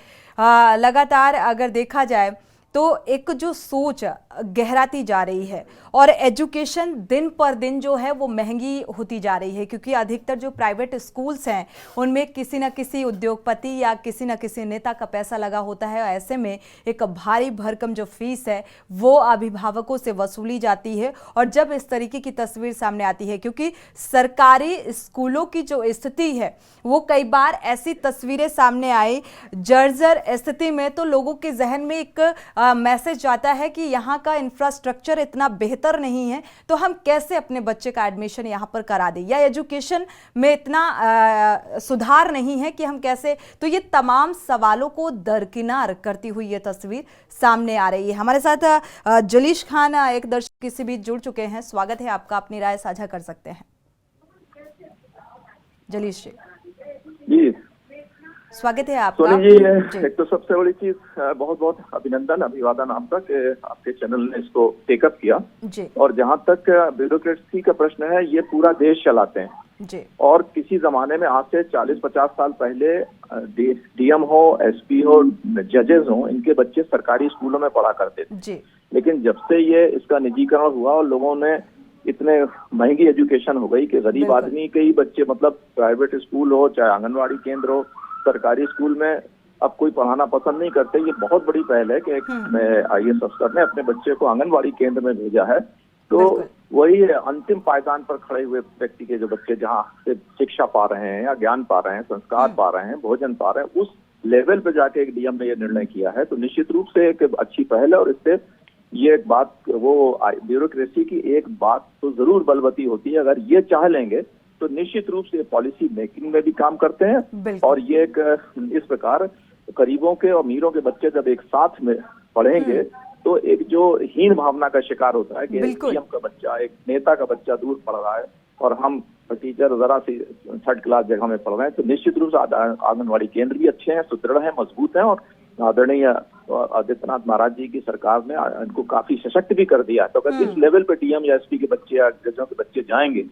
लगातार अगर देखा जाए तो एक जो सोच गहराती जा रही है और एजुकेशन दिन पर दिन जो है वो महंगी होती जा रही है, क्योंकि अधिकतर जो प्राइवेट स्कूल्स हैं उनमें किसी न किसी उद्योगपति या किसी न किसी नेता का पैसा लगा होता है। ऐसे में एक भारी भरकम जो फीस है वो अभिभावकों से वसूली जाती है। और जब इस तरीके की तस्वीर सामने आती है, क्योंकि सरकारी स्कूलों की जो स्थिति है वो कई बार ऐसी तस्वीरें सामने आई जर्जर स्थिति में, तो लोगों के जहन में एक मैसेज जाता है कि यहाँ का इंफ्रास्ट्रक्चर इतना बेहतर नहीं है, तो हम कैसे अपने बच्चे का एडमिशन यहाँ पर करा दें, या एजुकेशन में इतना सुधार नहीं है कि हम कैसे। तो ये तमाम सवालों को दरकिनार करती हुई ये तस्वीर सामने आ रही है। हमारे साथ जलीश खान एक दर्शक किसी बीच जुड़ चुके हैं। स्वागत है आपका, अपनी राय साझा कर सकते हैं। जलीश जी, स्वागत है आपका। सोनी जी, एक तो सबसे बड़ी चीज, बहुत बहुत अभिनंदन, अभिवादन आपका कि आपके चैनल ने इसको टेकअप किया जी। और जहां तक ब्यूरोक्रेसी का प्रश्न है, ये पूरा देश चलाते हैं जी। और किसी जमाने में आज से 40-50 साल पहले डीएम हो, एसपी हो, जजेस हो, इनके बच्चे सरकारी स्कूलों में पढ़ा करते थे जी। लेकिन जब से ये इसका निजीकरण हुआ और लोगों ने इतने महंगी एजुकेशन हो गई कि गरीब आदमी के ही बच्चे, मतलब प्राइवेट स्कूल हो चाहे आंगनवाड़ी केंद्र हो, सरकारी स्कूल में अब कोई पढ़ाना पसंद नहीं करते। ये बहुत बड़ी पहल है कि एक IAS अफसर ने अपने बच्चे को आंगनवाड़ी केंद्र में भेजा है। तो वही अंतिम पायदान पर खड़े हुए व्यक्ति के जो बच्चे जहाँ से शिक्षा पा रहे हैं या ज्ञान पा रहे हैं, संस्कार पा रहे हैं, भोजन पा रहे हैं, उस लेवल पे जाके एक डीएम ने ये निर्णय किया है। तो निश्चित रूप से एक अच्छी पहल है और इससे ये एक बात, वो ब्यूरोक्रेसी की एक बात तो जरूर बलवती होती है। अगर ये चाह लेंगे तो निश्चित रूप से पॉलिसी मेकिंग में भी काम करते हैं और ये एक इस प्रकार गरीबों के और अमीरों के बच्चे जब एक साथ में पढ़ेंगे तो एक जो हीन भावना का शिकार होता है कि डीएम का बच्चा, एक नेता का बच्चा दूर पढ़ रहा है और हम टीचर जरा सी 3rd क्लास जगह में पढ़ रहे हैं। तो निश्चित रूप से आंगनवाड़ी केंद्र भी अच्छे हैं, सुदृढ़ हैं, मजबूत हैं और आदरणीय आदित्यनाथ महाराज जी की सरकार ने इनको काफी सशक्त भी कर दिया। तो अगर इस लेवल पे डीएम या एसपी के बच्चे या जजों के बच्चे जाएंगे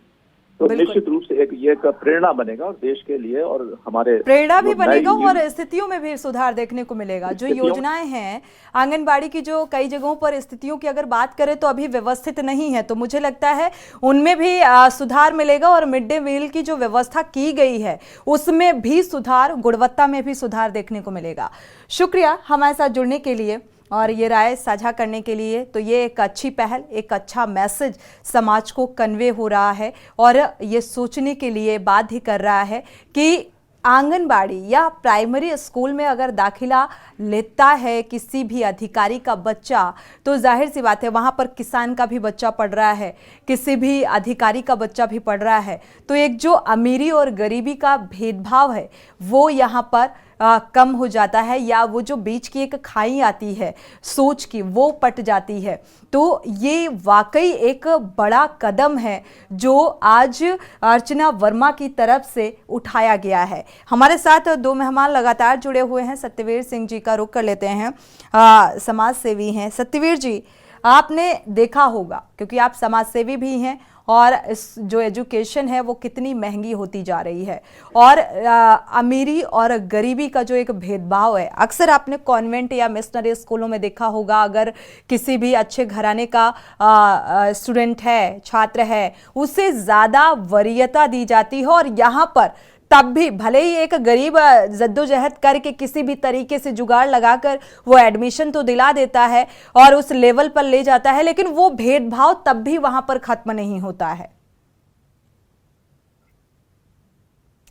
तो निश्चित रूप से एक ये का प्रेरणा बनेगा और देश के लिए और हमारे प्रेरणा भी बनेगा और स्थितियों में भी सुधार देखने को मिलेगा। जो योजनाएं हैं आंगनबाड़ी की, जो कई जगहों पर स्थितियों की अगर बात करें तो अभी व्यवस्थित नहीं है, तो मुझे लगता है उनमें भी सुधार मिलेगा और मिड डे मील की जो व्यवस्था की गई है उसमें भी सुधार, गुणवत्ता में भी सुधार देखने को मिलेगा। शुक्रिया हमारे साथ जुड़ने के लिए और ये राय साझा करने के लिए। तो ये एक अच्छी पहल, एक अच्छा मैसेज समाज को कन्वे हो रहा है और ये सोचने के लिए बाध्य कर रहा है कि आंगनबाड़ी या प्राइमरी स्कूल में अगर दाखिला लेता है किसी भी अधिकारी का बच्चा, तो जाहिर सी बात है वहाँ पर किसान का भी बच्चा पढ़ रहा है, किसी भी अधिकारी का बच्चा भी पढ़ रहा है। तो एक जो अमीरी और गरीबी का भेदभाव है वो यहाँ पर कम हो जाता है, या वो जो बीच की एक खाई आती है सोच की वो पट जाती है। तो ये वाकई एक बड़ा कदम है जो आज अर्चना वर्मा की तरफ से उठाया गया है। हमारे साथ 2 मेहमान लगातार जुड़े हुए हैं। सत्यवीर सिंह जी का रुख कर लेते हैं, समाज सेवी हैं। सत्यवीर जी, आपने देखा होगा क्योंकि आप समाज सेवी भी हैं और इस जो एजुकेशन है वो कितनी महंगी होती जा रही है और अमीरी और गरीबी का जो एक भेदभाव है अक्सर आपने कॉन्वेंट या मिशनरी स्कूलों में देखा होगा। अगर किसी भी अच्छे घराने का स्टूडेंट है, छात्र है, उसे ज़्यादा वरीयता दी जाती है और यहाँ पर तब भी भले ही एक गरीब जद्दोजहद करके किसी भी तरीके से जुगाड़ लगाकर वो एडमिशन तो दिला देता है और उस लेवल पर ले जाता है, लेकिन वो भेदभाव तब भी वहां पर खत्म नहीं होता है।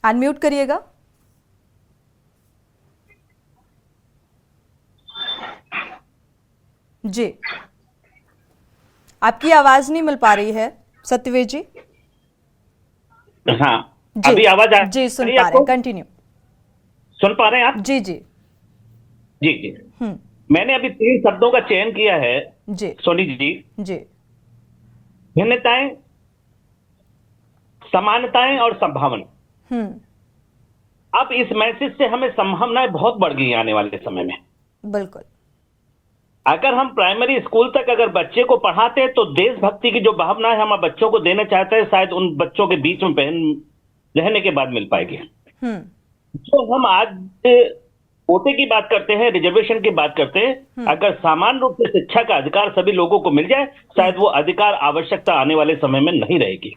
अनम्यूट करिएगा। जी, आपकी आवाज नहीं मिल पा रही है सत्यवीर जी। हाँ, अभी आवाज आ जी, सुन पा रहे हैं, कंटिन्यू। सुन पा रहे हैं आप? जी जी जी जी। मैंने अभी 3 शब्दों का चयन किया है जी सोनी जी। जी। भिन्नताएं, समानताएं और संभावना। अब इस मैसेज से हमें संभावनाएं बहुत बढ़ गई आने वाले समय में। बिल्कुल। अगर हम प्राइमरी स्कूल तक अगर बच्चे को पढ़ाते हैं तो देशभक्ति की जो भावना है हम बच्चों को देना चाहते हैं, शायद उन बच्चों के बीच में रहने के बाद मिल पाएगी। जो हम आज कोटे की बात करते हैं, रिजर्वेशन की बात करते हैं, अगर सामान्य रूप से शिक्षा का अधिकार सभी लोगों को मिल जाए, शायद वो अधिकार आवश्यकता आने वाले समय में नहीं रहेगी।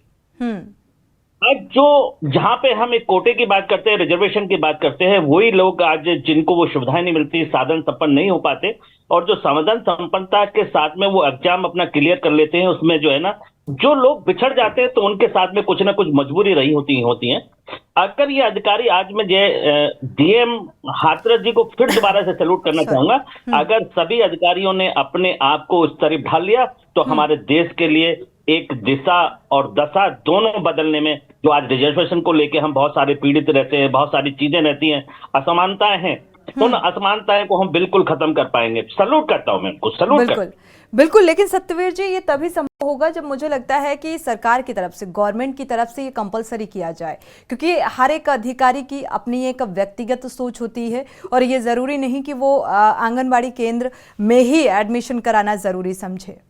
आज जो जहां पे हम एक कोटे की बात करते हैं, रिजर्वेशन की बात करते हैं, वही लोग आज जिनको वो सुविधाएं नहीं मिलती, साधन संपन्न नहीं हो पाते, और जो साधन संपन्नता के साथ में वो एग्जाम अपना क्लियर कर लेते हैं, उसमें जो है ना, जो लोग बिछड़ जाते हैं तो उनके साथ में कुछ ना कुछ मजबूरी रही होती है। अगर ये अधिकारी आज मैं डीएम हाथरस जी को फिर दोबारा से सैल्यूट करना चाहूंगा, अगर सभी अधिकारियों ने अपने आप को उस तरफ ढाल लिया तो हमारे देश के लिए एक दिशा और दशा दोनों बदलने में, जो आज रिजर्वेशन को लेके हम बहुत सारे पीड़ित रहते हैं, बहुत सारी चीजें रहती हैं, असमानताएं हैं, उन असमानताएं को हम बिल्कुल खत्म कर पाएंगे। सैल्यूट करता हूं मैं उनको, सैल्यूट करता हूं। बिल्कुल, लेकिन सत्यवीर जी ये तभी संभव होगा जब मुझे लगता है कि सरकार की तरफ से, गवर्नमेंट की तरफ से ये कंपलसरी किया जाए, क्योंकि हर एक अधिकारी की अपनी एक व्यक्तिगत सोच होती है और ये जरूरी नहीं कि वो आंगनबाड़ी केंद्र में ही एडमिशन कराना जरूरी समझे।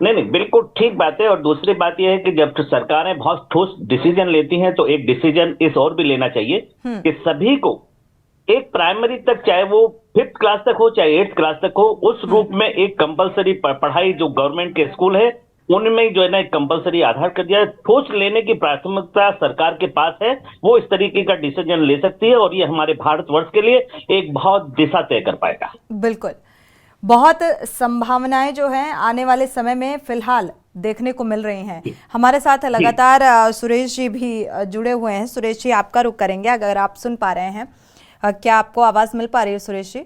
नहीं, बिल्कुल ठीक बात है। और दूसरी बात यह है कि जब सरकारें बहुत ठोस डिसीजन लेती हैं तो एक डिसीजन इस और भी लेना चाहिए कि सभी को एक प्राइमरी तक, चाहे वो 5th क्लास तक हो चाहे 8th क्लास तक हो, उस रूप में एक कंपलसरी पढ़ाई जो गवर्नमेंट के स्कूल है उनमें जो है ना एक कंपलसरी आधार कर दिया है। ठोस लेने की प्राथमिकता सरकार के पास है, वो इस तरीके का डिसीजन ले सकती है और ये हमारे भारतवर्ष के लिए एक बहुत दिशा तय कर पाएगा। बिल्कुल, बहुत संभावनाएं जो हैं आने वाले समय में फिलहाल देखने को मिल रही हैं। हमारे साथ लगातार सुरेश जी भी जुड़े हुए हैं। सुरेश जी, आपका रुख करेंगे अगर आप सुन पा रहे हैं। क्या आपको आवाज मिल पा रही है सुरेश जी?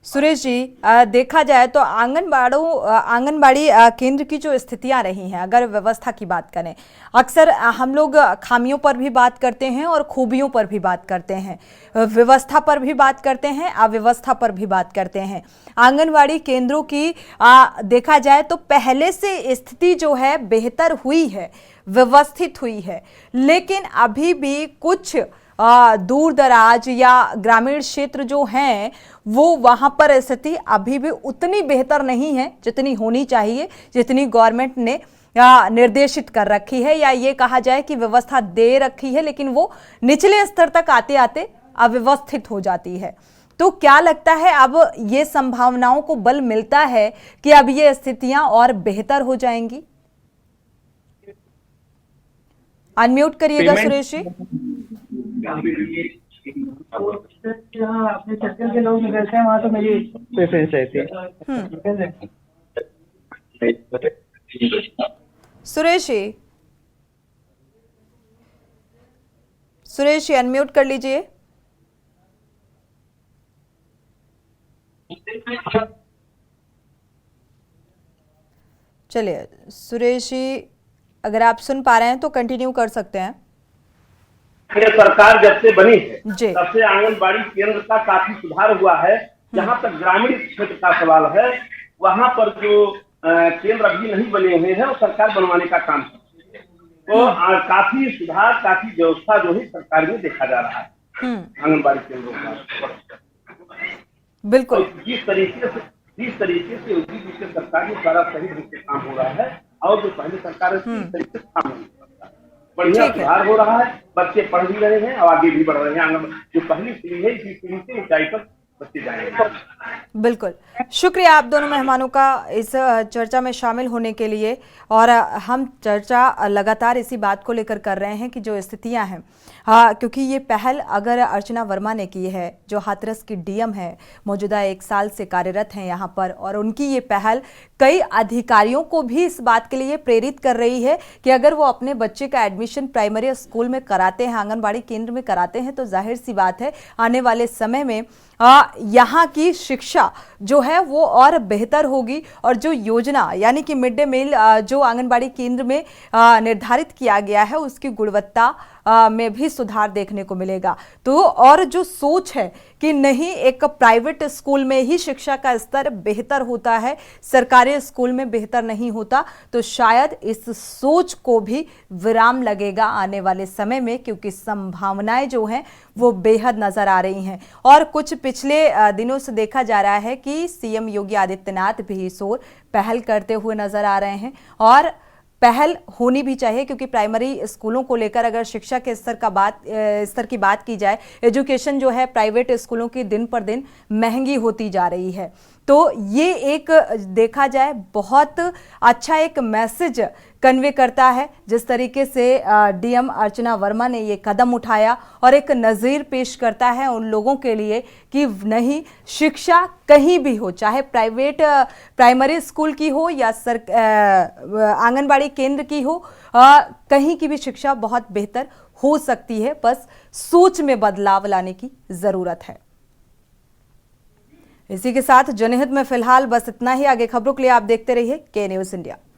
सुरेश जी, देखा जाए तो आंगनबाड़ी केंद्र की जो स्थितियां रही हैं, अगर व्यवस्था की बात करें, अक्सर हम लोग खामियों पर भी बात करते हैं और खूबियों पर भी बात करते हैं, व्यवस्था पर भी बात करते हैं, अव्यवस्था पर भी बात करते हैं। आंगनबाड़ी केंद्रों की देखा जाए तो पहले से स्थिति जो है बेहतर हुई है, व्यवस्थित हुई है, लेकिन अभी भी कुछ दूर दराज या ग्रामीण क्षेत्र जो हैं वो वहां पर स्थिति अभी भी उतनी बेहतर नहीं है जितनी होनी चाहिए, जितनी गवर्नमेंट ने निर्देशित कर रखी है, या ये कहा जाए कि व्यवस्था दे रखी है, लेकिन वो निचले स्तर तक आते आते अव्यवस्थित हो जाती है। तो क्या लगता है अब ये संभावनाओं को बल मिलता है कि अब ये स्थितियां और बेहतर हो जाएंगी? अनम्यूट करिएगा सुरेश जी। अपने सर्कल के लोग निकलते हैं वहां तो मेरी प्रेफरेंस रहती है। सुरेश जी अनम्यूट कर लीजिए। चलिए सुरेश जी, अगर आप सुन पा रहे हैं तो कंटिन्यू कर सकते हैं। सरकार जब से बनी है तब से आंगनबाड़ी केंद्र का काफी सुधार हुआ है। जहां तक ग्रामीण क्षेत्र का सवाल है, वहां पर जो केंद्र अभी नहीं बने हुए हैं वो सरकार बनवाने का काम है। तो काफी सुधार, काफी व्यवस्था जो है सरकार में देखा जा रहा है आंगनबाड़ी केंद्रों का। बिल्कुल, जिस तरीके से योगी जी के सरकार के द्वारा सही ढंग से काम हो रहा है और जो पहले सरकार है उसी तरीके से काम नहीं करता, बढ़िया सुधार हो रहा है। बच्चे पढ़ भी रहे हैं और आगे भी बढ़ रहे हैं। जो पहली पीढ़ी है इसी पीढ़ी से ऊंचाई पर बच्चे जाएंगे। बिल्कुल, शुक्रिया आप दोनों मेहमानों का इस चर्चा में शामिल होने के लिए। और हम चर्चा लगातार इसी बात को लेकर कर रहे हैं कि जो स्थितियां हैं, क्योंकि ये पहल अगर अर्चना वर्मा ने की है, जो हाथरस की डीएम है, मौजूदा 1 साल से कार्यरत हैं यहाँ पर, और उनकी ये पहल कई अधिकारियों को भी इस बात के लिए प्रेरित कर रही है कि अगर वो अपने बच्चे का एडमिशन प्राइमरी स्कूल में कराते हैं, आंगनबाड़ी केंद्र में कराते हैं, तो जाहिर सी बात है आने वाले समय में यहाँ की शिक्षा जो है वो और बेहतर होगी, और जो योजना यानी कि मिड डे मील जो आंगनबाड़ी केंद्र में निर्धारित किया गया है उसकी गुणवत्ता में भी सुधार देखने को मिलेगा। तो और जो सोच है कि नहीं, एक प्राइवेट स्कूल में ही शिक्षा का स्तर बेहतर होता है, सरकारी स्कूल में बेहतर नहीं होता, तो शायद इस सोच को भी विराम लगेगा आने वाले समय में, क्योंकि संभावनाएं जो हैं वो बेहद नजर आ रही हैं। और कुछ पिछले दिनों से देखा जा रहा है कि सीएम योगी आदित्यनाथ भी इस ओर पहल करते हुए नजर आ रहे हैं, और पहल होनी भी चाहिए, क्योंकि प्राइमरी स्कूलों को लेकर अगर शिक्षा के स्तर की बात की जाए, एजुकेशन जो है प्राइवेट स्कूलों की दिन पर दिन महंगी होती जा रही है। तो ये एक देखा जाए बहुत अच्छा एक मैसेज कन्वे करता है जिस तरीके से डीएम अर्चना वर्मा ने ये कदम उठाया, और एक नज़ीर पेश करता है उन लोगों के लिए कि नहीं, शिक्षा कहीं भी हो, चाहे प्राइवेट प्राइमरी स्कूल की हो या आंगनबाड़ी केंद्र की हो, कहीं की भी शिक्षा बहुत बेहतर हो सकती है, बस सोच में बदलाव लाने की ज़रूरत है। इसी के साथ जनहित में फिलहाल बस इतना ही। आगे खबरों के लिए आप देखते रहिए के न्यूज़ इंडिया।